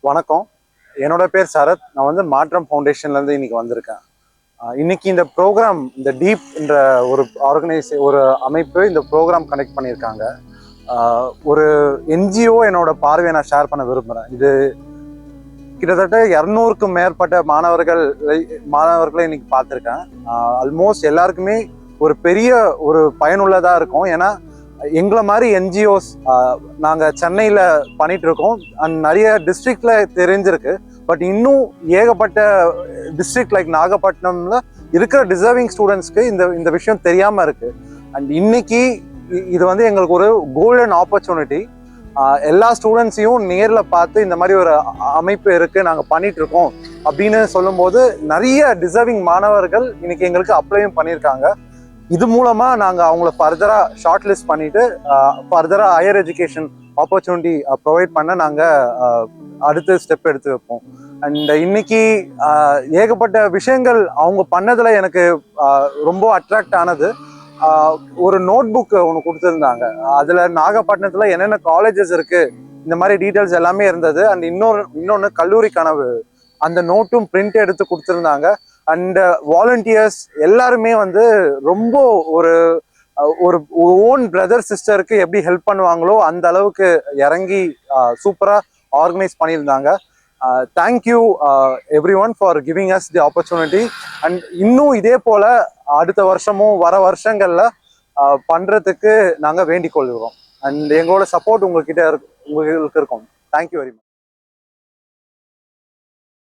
வணக்கம். என்னோட பேர் சரத். நான் வந்து மாற்றம் ஃபவுண்டேஷன்லேருந்து இன்னைக்கு வந்திருக்கேன். இன்னைக்கு இந்த ப்ரோக்ராம், இந்த டீப் என்ற ஒரு அமைப்பு இந்த ப்ரோக்ராம் கனெக்ட் பண்ணியிருக்காங்க. ஒரு என்ஜிஓ என்னோட பார்வையை நான் ஷேர் பண்ண விரும்புகிறேன். இது கிட்டத்தட்ட 200க்கும் மேற்பட்ட மாணவர்களை இன்னைக்கு பார்த்துருக்கேன். ஆல்மோஸ்ட் எல்லாருக்குமே ஒரு பெரிய ஒரு பயனுள்ளதாக இருக்கும். ஏன்னா எங்களை மாதிரி என்ஜிஓஸ் நாங்கள் சென்னையில் பண்ணிட்டு இருக்கோம். அண்ட் நிறைய டிஸ்ட்ரிக்ட்ல தெரிஞ்சிருக்கு. பட் இன்னும் ஏகப்பட்ட டிஸ்ட்ரிக்ட் லைக் நாகப்பட்டினம்ல இருக்கிற டிசர்விங் ஸ்டூடெண்ட்ஸ்க்கு இந்த விஷயம் தெரியாமல் இருக்கு. அண்ட் இன்னைக்கு இது வந்து எங்களுக்கு ஒரு கோல்டன் ஆப்பர்ச்சுனிட்டி. எல்லா ஸ்டூடெண்ட்ஸையும் நேரில் பார்த்து இந்த மாதிரி ஒரு அமைப்பு இருக்கு, நாங்கள் பண்ணிட்டு இருக்கோம் அப்படின்னு சொல்லும்போது நிறைய டிசர்விங் மாணவர்கள் இன்னைக்கு எங்களுக்கு அப்ளையும் பண்ணியிருக்காங்க. இது மூலமா நாங்கள் அவங்கள ஃபர்தரா ஷார்ட் லிஸ்ட் பண்ணிட்டு ஃபர்தரா ஹையர் எஜுகேஷன் ஆப்பர்ச்சுனிட்டி ப்ரொவைட் பண்ண நாங்கள் அடுத்த ஸ்டெப் எடுத்து வைப்போம். அண்ட் இன்னைக்கு ஏகப்பட்ட விஷயங்கள் அவங்க பண்ணதுல எனக்கு ரொம்ப அட்ராக்ட் ஆனது. ஒரு நோட் புக் ஒன்று கொடுத்துருந்தாங்க. அதுல நாகப்பட்டினத்துல என்னென்ன காலேஜஸ் இருக்கு இந்த மாதிரி டீட்டெயில்ஸ் எல்லாமே இருந்தது. அண்ட் இன்னொன்று கல்லூரி கனவு அந்த நோட்டும் பிரிண்ட் எடுத்து கொடுத்துருந்தாங்க. அண்ட் வாலண்டியர்ஸ் எல்லாருமே வந்து ரொம்ப ஒரு ஒரு ஓன் பிரதர் சிஸ்டருக்கு எப்படி ஹெல்ப் பண்ணுவாங்களோ அந்த அளவுக்கு இறங்கி சூப்பரா ஆர்கனைஸ் பண்ணியிருந்தாங்க. Thank you every one for giving as the opportunity. And இன்னும் இதே போல அடுத்த வருஷமும் வர வருஷங்கள்ல பண்றதுக்கு நாங்கள் வேண்டிக் கொள்கிறோம். அண்ட் எங்களோட சப்போர்ட் உங்களுக்கு இருக்கும். Thank you very much.